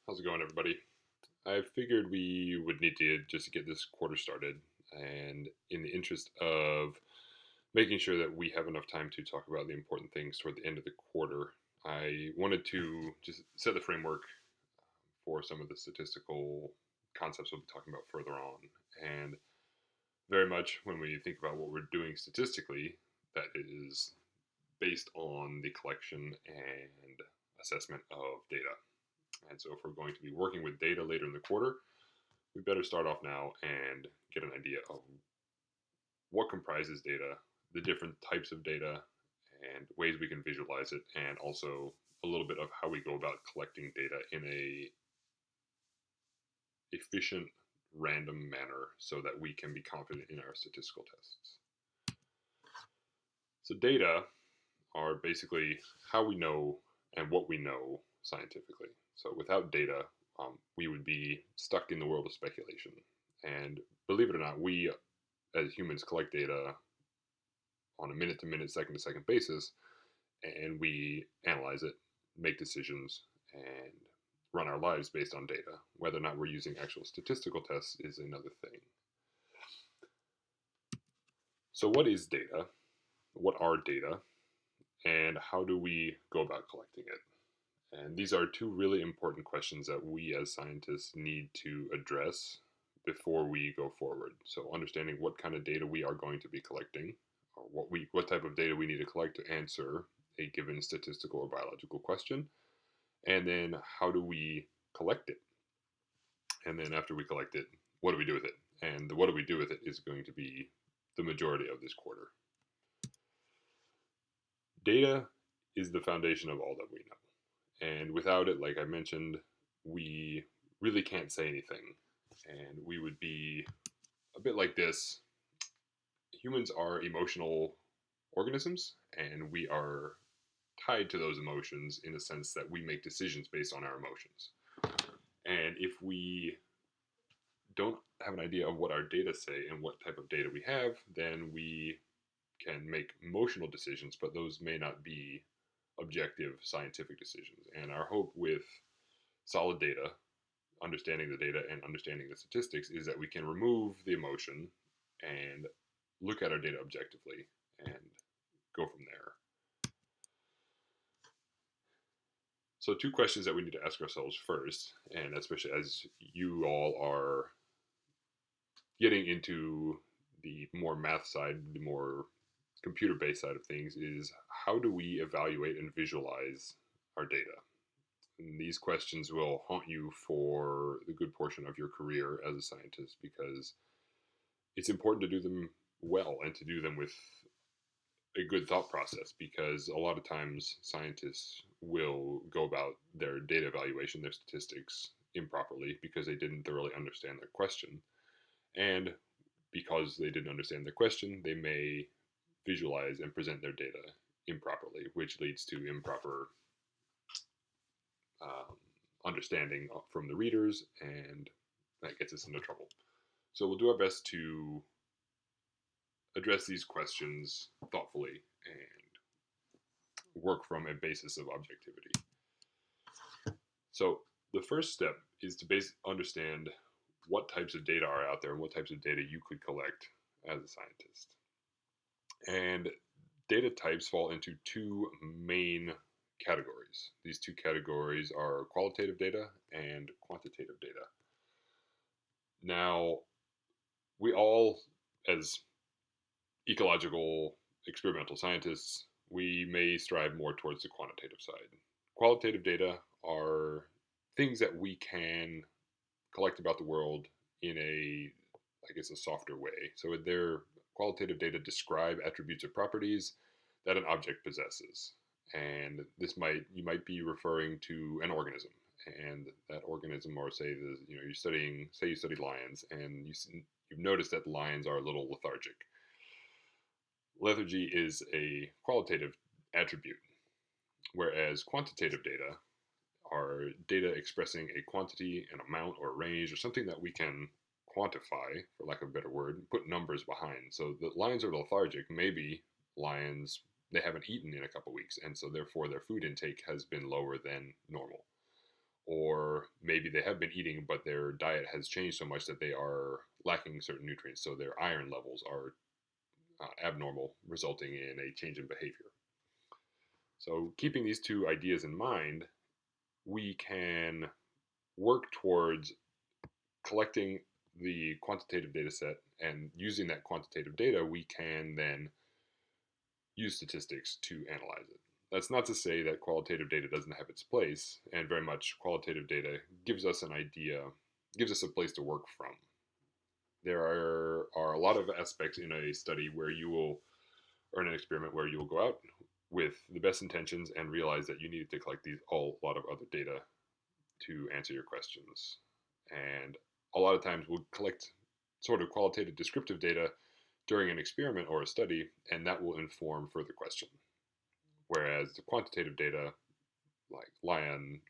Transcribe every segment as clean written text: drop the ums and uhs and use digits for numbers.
How's it going, everybody? I figured we would need to just get this quarter started, and in the interest of making sure that we have enough time to talk about the important things toward the end of the quarter, I wanted to just set the framework for some of the statistical concepts we'll be talking about further on. And very much when we think about what we're doing statistically, that is based on the collection and assessment of data. And so if we're going to be working with data later in the quarter, we better start off now and get an idea of what comprises data, the different types of data, and ways we can visualize it, and also a little bit of how we go about collecting data in a efficient, random manner so that we can be confident in our statistical tests. So data are basically how we know and what we know scientifically. So without data, we would be stuck in the world of speculation. And believe it or not, we as humans collect data on a minute to minute, second to second basis, and we analyze it, make decisions, and run our lives based on data. Whether or not we're using actual statistical tests is another thing. So what is data? What are data? And how do we go about collecting it? And these are two really important questions that we as scientists need to address before we go forward. So understanding what kind of data we are going to be collecting, or what type of data we need to collect to answer a given statistical or biological question, and then how do we collect it? And then after we collect it, what do we do with it? And the what do we do with it is going to be the majority of this quarter. Data is the foundation of all that we know. And without it, like I mentioned, we really can't say anything. And we would be a bit like this. Humans are emotional organisms, and we are tied to those emotions in a sense that we make decisions based on our emotions. And if we don't have an idea of what our data say and what type of data we have, then we can make emotional decisions, but those may not be objective scientific decisions. And our hope with solid data, understanding the data and understanding the statistics, is that we can remove the emotion and look at our data objectively and go from there. So two questions that we need to ask ourselves first, and especially as you all are getting into the more math side, the more computer-based side of things, is how do we evaluate and visualize our data? And these questions will haunt you for the good portion of your career as a scientist, because it's important to do them well and to do them with a good thought process, because a lot of times scientists will go about their data evaluation, their statistics, improperly because they didn't thoroughly understand their question. And because they didn't understand the question, they may visualize and present their data improperly, which leads to improper understanding from the readers, and that gets us into trouble. So we'll do our best to address these questions thoughtfully and work from a basis of objectivity. So the first step is to understand what types of data are out there and what types of data you could collect as a scientist. And data types fall into two main categories. These two categories are qualitative data and quantitative data. Now, we all, as ecological experimental scientists, we may strive more towards the quantitative side. Qualitative data are things that we can collect about the world in a softer way. So their qualitative data describe attributes or properties that an object possesses. And you might be referring to an organism, and that organism, or say you study lions, and you've noticed that lions are a little lethargic. Lethargy is a qualitative attribute, whereas quantitative data are data expressing a quantity, an amount, or a range, or something that we can quantify, for lack of a better word, put numbers behind. So the lions are lethargic. Maybe lions, they haven't eaten in a couple weeks, and so therefore their food intake has been lower than normal. or maybe they have been eating, but their diet has changed so much that they are lacking certain nutrients, so their iron levels are abnormal, resulting in a change in behavior. So, keeping these two ideas in mind, we can work towards collecting the quantitative data set, and using that quantitative data, we can then use statistics to analyze it. That's not to say that qualitative data doesn't have its place, and very much qualitative data gives us an idea, gives us a place to work from. There are a lot of aspects in a study where you will, or in an experiment where you will go out with the best intentions and realize that you needed to collect a lot of other data to answer your questions. And a lot of times we'll collect sort of qualitative descriptive data during an experiment or a study, and that will inform further question. Whereas the quantitative data, like lion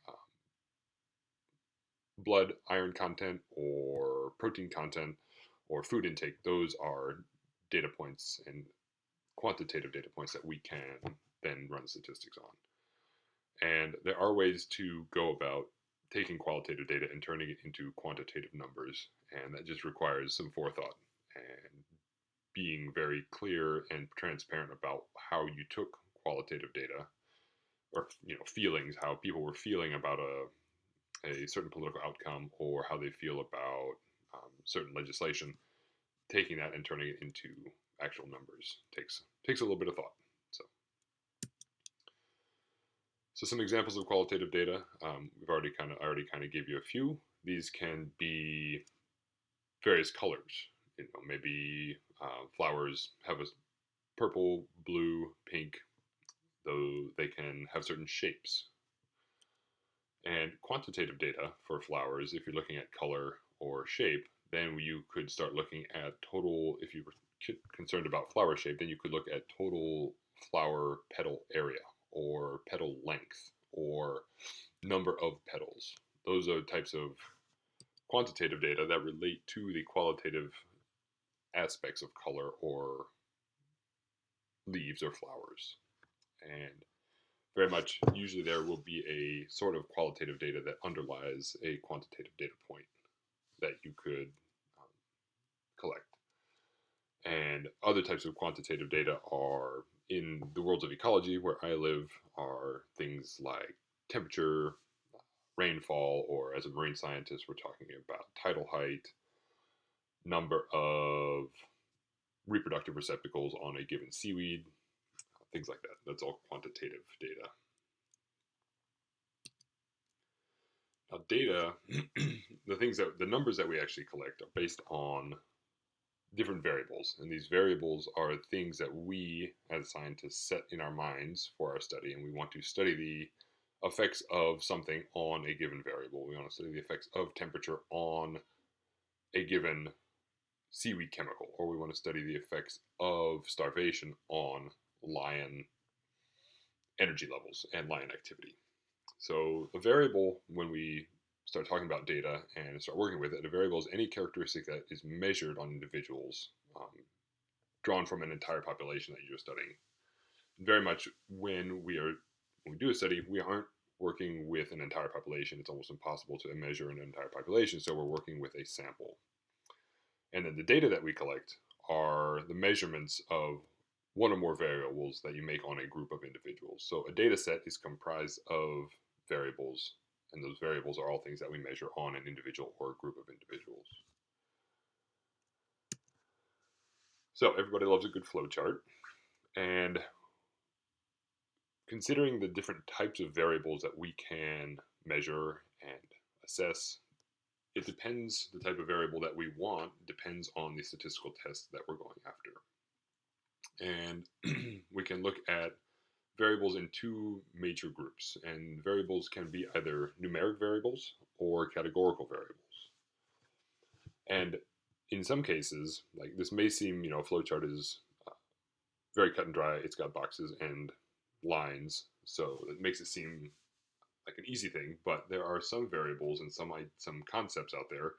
blood iron content or protein content or food intake, those are data points and quantitative data points that we can then run statistics on. And there are ways to go about taking qualitative data and turning it into quantitative numbers, and that just requires some forethought and being very clear and transparent about how you took qualitative data, or feelings, how people were feeling about a certain political outcome, or how they feel about certain legislation. Taking that and turning it into actual numbers takes a little bit of thought. So some examples of qualitative data. I already kind of gave you a few. These can be various colors. Maybe flowers have a purple, blue, pink, though they can have certain shapes. And quantitative data for flowers, if you're looking at color or shape, then you could start looking at total, if you were concerned about flower shape, then you could look at total flower petal area, or petal length, or number of petals. Those are types of quantitative data that relate to the qualitative aspects of color or leaves or flowers. And very much, usually there will be a sort of qualitative data that underlies a quantitative data point that you could collect. And other types of quantitative data are, in the worlds of ecology where I live, are things like temperature, rainfall, or as a marine scientist, we're talking about tidal height, number of reproductive receptacles on a given seaweed, things like that. That's all quantitative data. Now, data, the numbers that we actually collect are based on different variables, and these variables are things that we as scientists set in our minds for our study, and we want to study the effects of something on a given variable. We want to study the effects of temperature on a given seaweed chemical, or we want to study the effects of starvation on lion energy levels and lion activity. So a variable, when we start talking about data and start working with it, a variable is any characteristic that is measured on individuals, drawn from an entire population that you're studying. Very much when we do a study, we aren't working with an entire population. It's almost impossible to measure an entire population, so we're working with a sample. And then the data that we collect are the measurements of one or more variables that you make on a group of individuals. So a data set is comprised of variables, and those variables are all things that we measure on an individual or a group of individuals. So everybody loves a good flow chart, and considering the different types of variables that we can measure and assess, it depends, the type of variable that we want depends on the statistical test that we're going after. And we can look at variables in two major groups, and variables can be either numeric variables or categorical variables. And in some cases, like this may seem, a flowchart is very cut and dry. It's got boxes and lines, so it makes it seem like an easy thing. But there are some variables and some concepts out there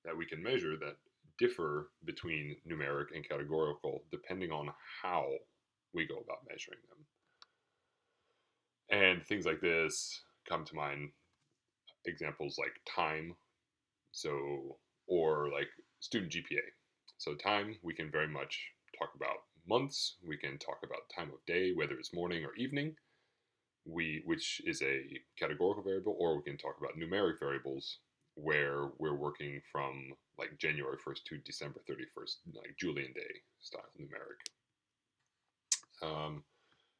that we can measure that differ between numeric and categorical depending on how we go about measuring them. And things like this come to mind examples like time, so, or like student GPA. So time, we can very much talk about months. We can talk about time of day, whether it's morning or evening, which is a categorical variable, or we can talk about numeric variables where we're working from like January 1st to December 31st, like Julian day style numeric.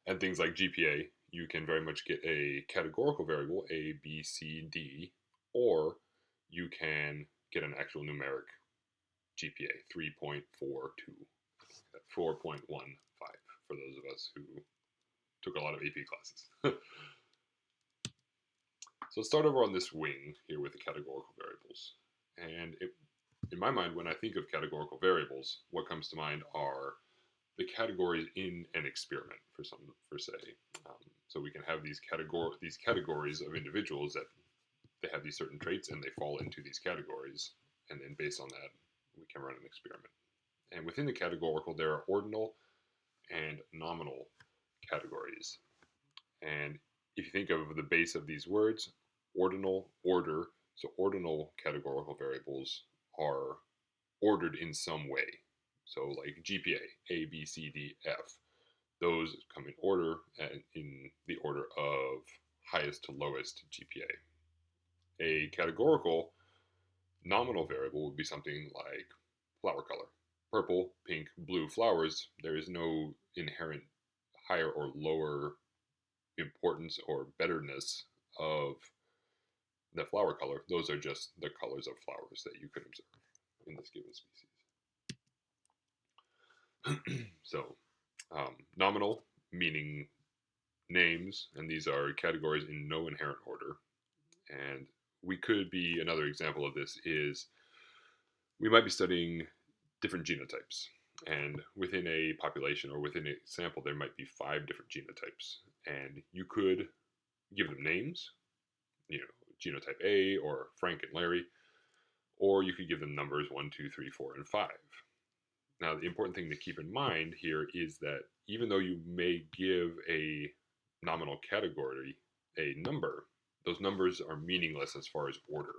And things like GPA, you can very much get a categorical variable, A, B, C, D, or you can get an actual numeric GPA, 3.42, 4.15 for those of us who took a lot of AP classes. So let's start over on this wing here with the categorical variables. And in my mind, when I think of categorical variables, what comes to mind are the categories in an experiment, for say. So we can have these categories of individuals that they have these certain traits and they fall into these categories, and then based on that, we can run an experiment. And within the categorical, there are ordinal and nominal categories. And if you think of the base of these words, ordinal, order, so ordinal categorical variables are ordered in some way. So like GPA, A, B, C, D, F, those come in order and in the order of highest to lowest GPA. A categorical nominal variable would be something like flower color. Purple, pink, blue flowers, there is no inherent higher or lower importance or betterness of the flower color. Those are just the colors of flowers that you could observe in this given species. So, nominal meaning names, and these are categories in no inherent order. And we could be, another example of this is we might be studying different genotypes. And within a population or within a sample, there might be 5 different genotypes. And you could give them names, genotype A or Frank and Larry, or you could give them numbers 1, 2, 3, 4, and 5. Now, the important thing to keep in mind here is that even though you may give a nominal category a number, those numbers are meaningless as far as order.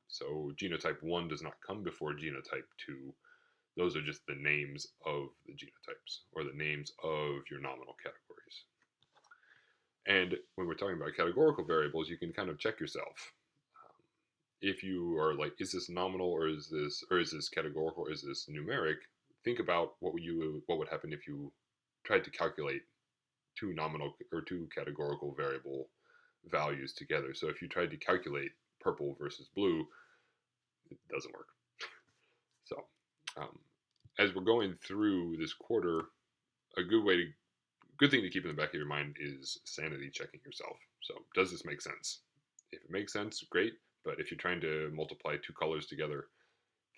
So genotype 1 does not come before genotype 2. Those are just the names of the genotypes, or the names of your nominal categories. And when we're talking about categorical variables, you can kind of check yourself. If you are like, is this nominal or is this categorical, or is this numeric? Think about what would happen if you tried to calculate 2 nominal or 2 categorical variable values together. So if you tried to calculate purple versus blue, it doesn't work. So as we're going through this quarter, a good thing to keep in the back of your mind is sanity checking yourself. So does this make sense? If it makes sense, great. But if you're trying to multiply 2 colors together,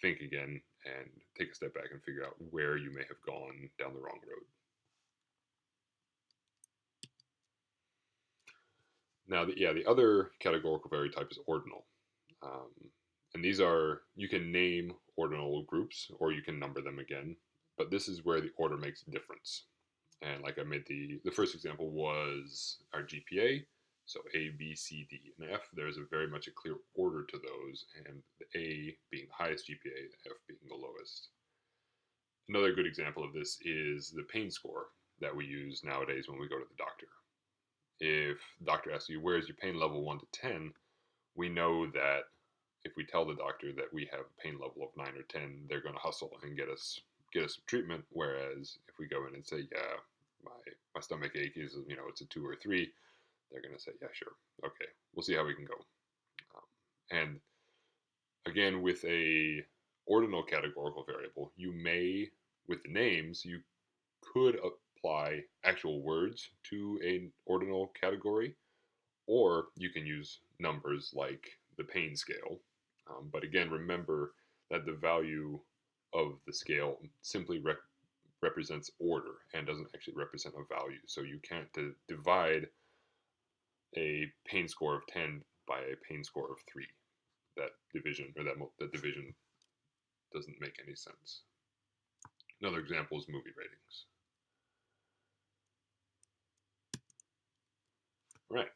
think again and take a step back and figure out where you may have gone down the wrong road. Now, the other categorical variety is ordinal. And these are, you can name ordinal groups or you can number them again, but this is where the order makes a difference. And like I made the first example was our GPA. So A, B, C, D, and F, there's a very much a clear order to those, and the A being the highest GPA, the F being the lowest. Another good example of this is the pain score that we use nowadays when we go to the doctor. If the doctor asks you, where's your pain level 1 to 10, we know that if we tell the doctor that we have a pain level of 9 or 10, they're going to hustle and get us some treatment. Whereas if we go in and say, yeah, my stomach ache is, it's a 2 or 3, they're going to say, yeah, sure, okay, we'll see how we can go. And again, with a ordinal categorical variable, you may, with the names, you could apply actual words to an ordinal category, or you can use numbers like the pain scale. But again, remember that the value of the scale simply represents order and doesn't actually represent a value. So you can't divide a pain score of 10 by a pain score of 3. That division, or that division doesn't make any sense. Another example is movie ratings. Right.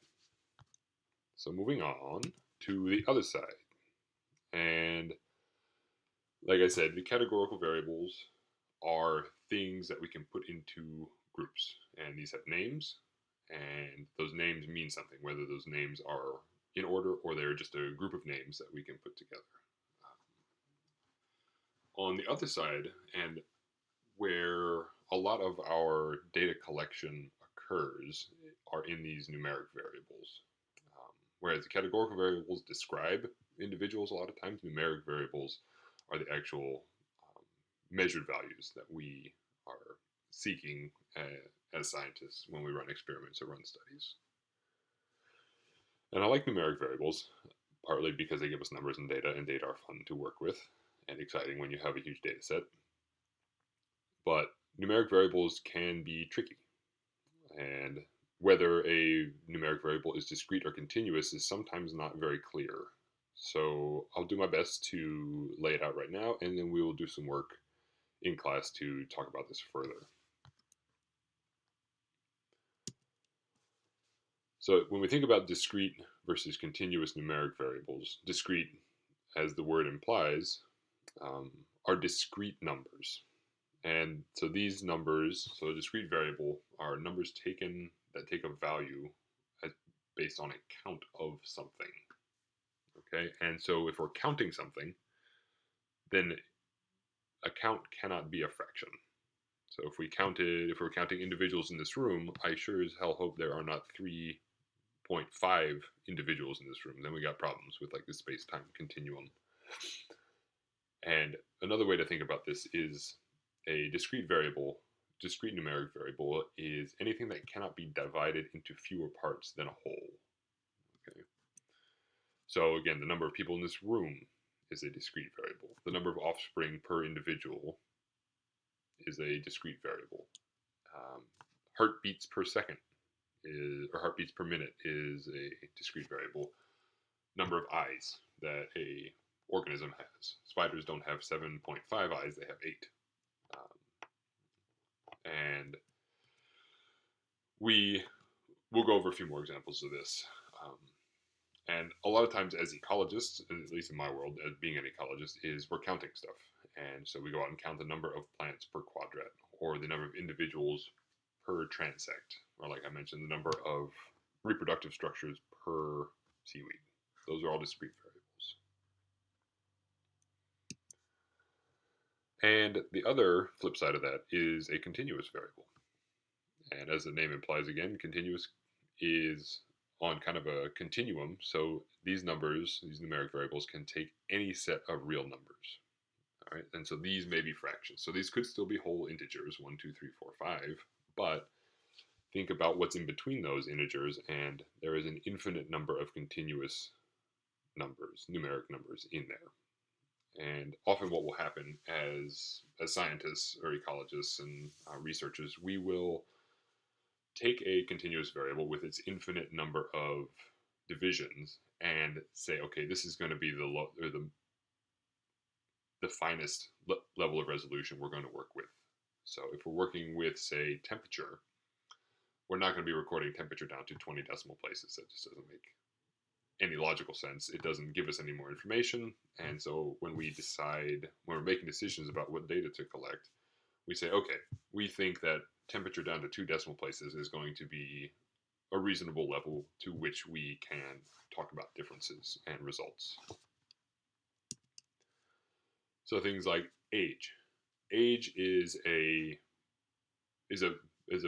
So moving on to the other side. And like I said, the categorical variables are things that we can put into groups. And these have names, and those names mean something, whether those names are in order or they're just a group of names that we can put together. On the other side, and where a lot of our data collection occurs, are in these numeric variables. Whereas the categorical variables describe individuals, a lot of times numeric variables are the actual measured values that we are seeking as scientists when we run experiments or run studies. And I like numeric variables, partly because they give us numbers and data are fun to work with and exciting when you have a huge data set. But numeric variables can be tricky. And whether a numeric variable is discrete or continuous is sometimes not very clear. So I'll do my best to lay it out right now, and then we will do some work in class to talk about this further. So when we think about discrete versus continuous numeric variables, discrete, as the word implies, are discrete numbers. And so these numbers, so a discrete variable, are numbers taken that take a value based on a count of something. Okay, and so if we're counting something, then a count cannot be a fraction. So if we're counting individuals in this room, I sure as hell hope there are not 3.5 individuals in this room. Then we got problems with like the space-time continuum. And another way to think about this is a discrete numeric variable is anything that cannot be divided into fewer parts than a whole. Okay. So again, the number of people in this room is a discrete variable. The number of offspring per individual is a discrete variable. Heartbeats per second or heartbeats per minute is a discrete variable. Number of eyes that a organism has. Spiders don't have 7.5 eyes, they have 8. And we'll go over a few more examples of this. And a lot of times as ecologists, at least in my world, as being an ecologist, is we're counting stuff. And so we go out and count the number of plants per quadrat, or the number of individuals per transect, or like I mentioned, the number of reproductive structures per seaweed. Those are all discrete variables. And the other flip side of that is a continuous variable. And as the name implies again, continuous is on kind of a continuum. So these numbers, these numeric variables, can take any set of real numbers. All right, and so these may be fractions. So these could still be whole integers, 1, 2, 3, 4, 5, but think about what's in between those integers, and there is an infinite number of continuous numbers, numeric numbers in there. And often what will happen as scientists or ecologists and researchers, we will take a continuous variable with its infinite number of divisions and say, okay, this is going to be the finest level of resolution we're going to work with. So if we're working with, say, temperature, we're not going to be recording temperature down to 20 decimal places. That just doesn't make any logical sense. It doesn't give us any more information. And so when we're making decisions about what data to collect, we say, okay, we think that temperature down to 2 decimal places is going to be a reasonable level to which we can talk about differences and results. So things like age. Age is a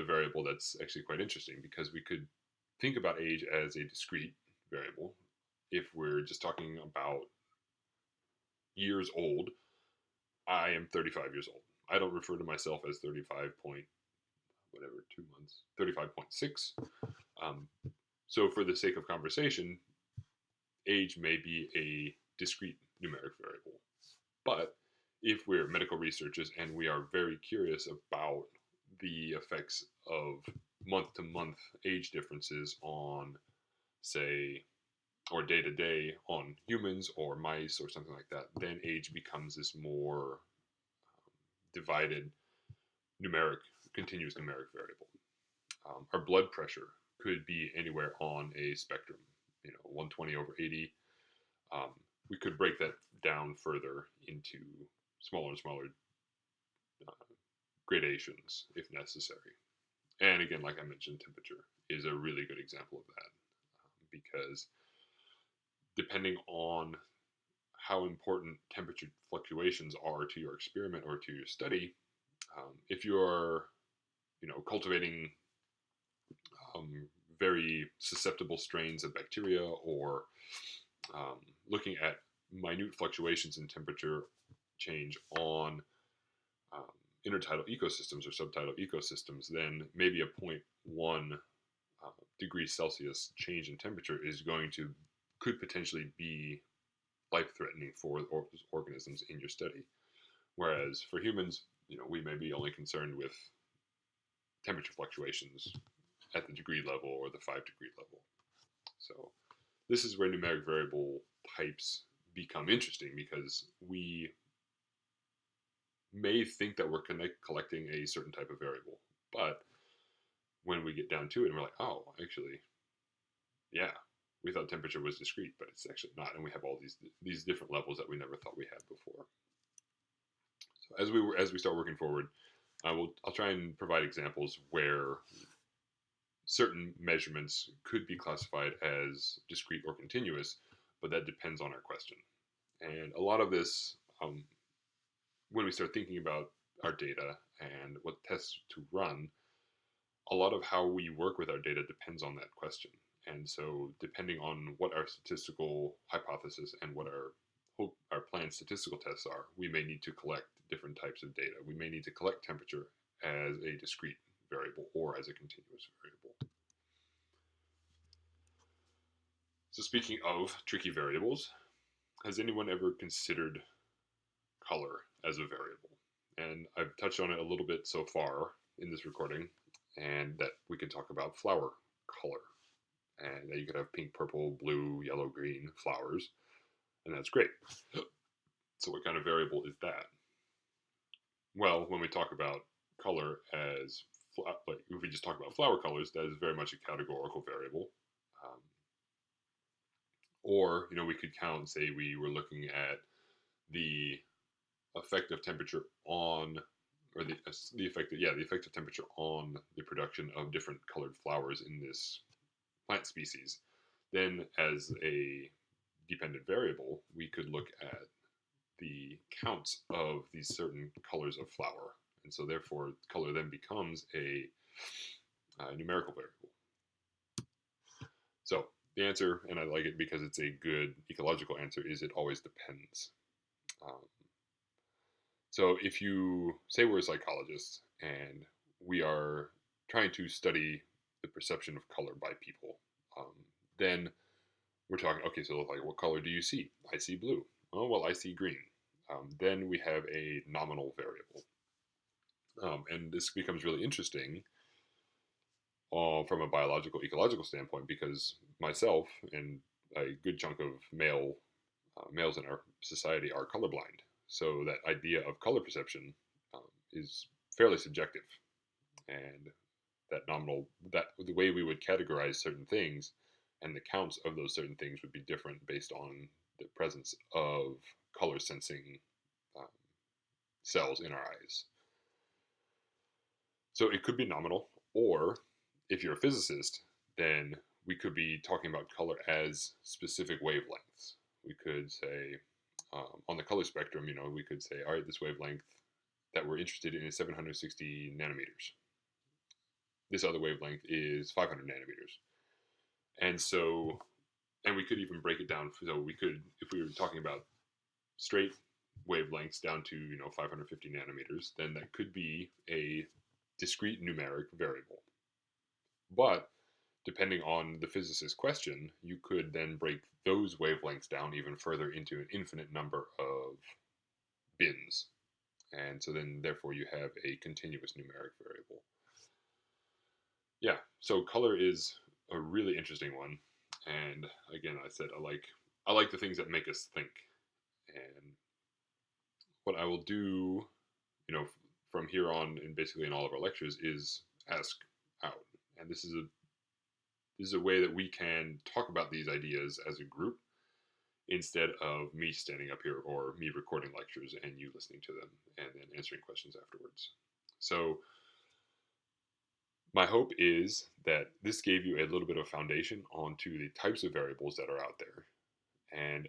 variable that's actually quite interesting, because we could think about age as a discrete variable. If we're just talking about years old, I am 35 years old. I don't refer to myself as 35 point whatever 2 months, 35.6. So for the sake of conversation, age may be a discrete numeric variable. But if we're medical researchers and we are very curious about the effects of month-to-month age differences on, say, or day-to-day on humans or mice or something like that, then age becomes this more divided continuous numeric variable. Our blood pressure could be anywhere on a spectrum. 120 over 80. We could break that down further into smaller and smaller gradations if necessary. And again, like I mentioned, temperature is a really good example of that, because depending on how important temperature fluctuations are to your experiment or to your study, if you're cultivating very susceptible strains of bacteria, or looking at minute fluctuations in temperature change on um, intertidal ecosystems or subtidal ecosystems, then maybe a zero point 0.1 degrees Celsius change in temperature could potentially be life-threatening for organisms in your study. Whereas for humans, we may be only concerned with temperature fluctuations at the degree level or the 5-degree level. So this is where numeric variable types become interesting, because we may think that we're collecting a certain type of variable, but when we get down to it, and we're like, oh, actually, yeah, we thought temperature was discrete, but it's actually not, and we have all these different levels that we never thought we had before. So as we start working forward, I'll try and provide examples where certain measurements could be classified as discrete or continuous, but that depends on our question. And a lot of this, when we start thinking about our data and what tests to run, a lot of how we work with our data depends on that question. And so depending on what our statistical hypothesis and what our planned statistical tests are, we may need to collect different types of data. We may need to collect temperature as a discrete variable or as a continuous variable. So speaking of tricky variables, has anyone ever considered color as a variable? And I've touched on it a little bit so far in this recording, and that we could talk about flower color, and that you could have pink, purple, blue, yellow, green flowers, and that's great. So what kind of variable is that? Well, when we talk about color as, like if we just talk about flower colors, that is very much a categorical variable. Or, we could count, say we were looking at the effect of temperature on, or the effect of temperature on the production of different colored flowers in this plant species. Then as a dependent variable, we could look at the counts of these certain colors of flower. And so therefore, color then becomes a numerical variable. So the answer, and I like it because it's a good ecological answer, is it always depends. So if you say we're psychologists and we are trying to study the perception of color by people, then we're talking, okay, so like, what color do you see? I see blue. Oh, well, I see green. Then we have a nominal variable. And this becomes really interesting from a biological, ecological standpoint, because myself and a good chunk of males in our society are colorblind. So that idea of color perception is fairly subjective, and that the way we would categorize certain things and the counts of those certain things would be different based on the presence of color sensing cells in our eyes. So it could be nominal, or if you're a physicist, then we could be talking about color as specific wavelengths. We could say, on the color spectrum, we could say, all right, this wavelength that we're interested in is 760 nanometers. This other wavelength is 500 nanometers. And we could even break it down. So we could, if we were talking about straight wavelengths down to 550 nanometers, then that could be a discrete numeric variable. But depending on the physicist's question, you could then break those wavelengths down even further into an infinite number of bins. And so then therefore you have a continuous numeric variable. Yeah, so color is a really interesting one. And again, I said I like the things that make us think. And what I will do, from here on and basically in all of our lectures is ask out. And this is a way that we can talk about these ideas as a group instead of me standing up here or me recording lectures and you listening to them and then answering questions afterwards. So my hope is that this gave you a little bit of foundation onto the types of variables that are out there. And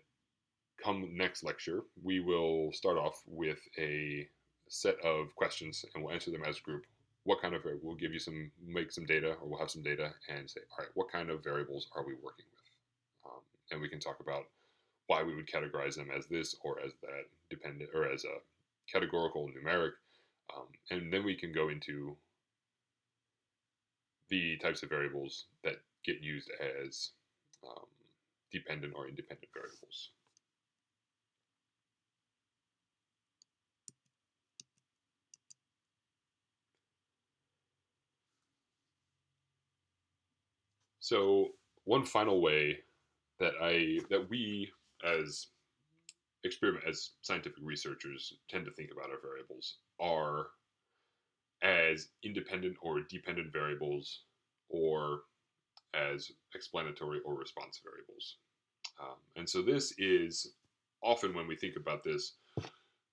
come next lecture, we will start off with a set of questions and we'll answer them as a group. What kind of variable? We'll give you make some data, or we'll have some data and say, all right, what kind of variables are we working with? And we can talk about why we would categorize them as this or as that, dependent, or as a categorical numeric. And then we can go into the types of variables that get used as dependent or independent variables. So one final way that we as scientific researchers tend to think about our variables are as independent or dependent variables, or as explanatory or response variables. And so this is often, when we think about this,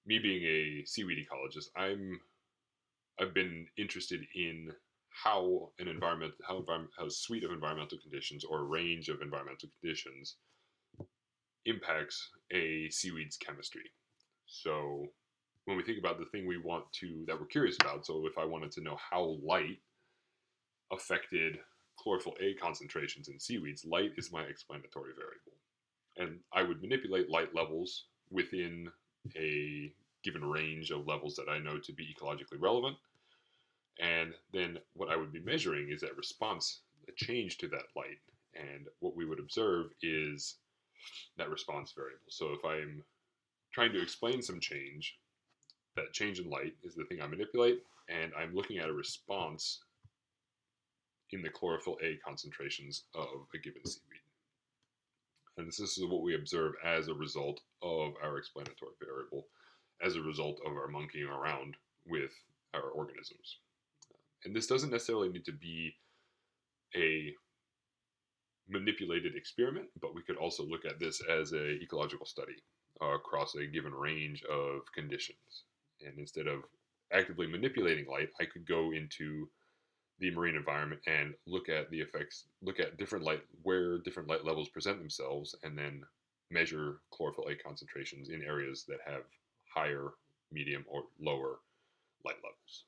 me being a seaweed ecologist, I've been interested in how how a suite of environmental conditions or a range of environmental conditions impacts a seaweed's chemistry. So when we think about the thing that we're curious about, so if I wanted to know how light affected chlorophyll A concentrations in seaweeds, light is my explanatory variable. And I would manipulate light levels within a given range of levels that I know to be ecologically relevant. And then what I would be measuring is that response, a change to that light. And what we would observe is that response variable. So if I'm trying to explain some change, that change in light is the thing I manipulate, and I'm looking at a response in the chlorophyll A concentrations of a given seaweed. And this is what we observe as a result of our explanatory variable, as a result of our monkeying around with our organisms. And this doesn't necessarily need to be a manipulated experiment, but we could also look at this as an ecological study across a given range of conditions. And instead of actively manipulating light, I could go into the marine environment and look at the effects, look at where different light levels present themselves, and then measure chlorophyll A concentrations in areas that have higher, medium, or lower light levels.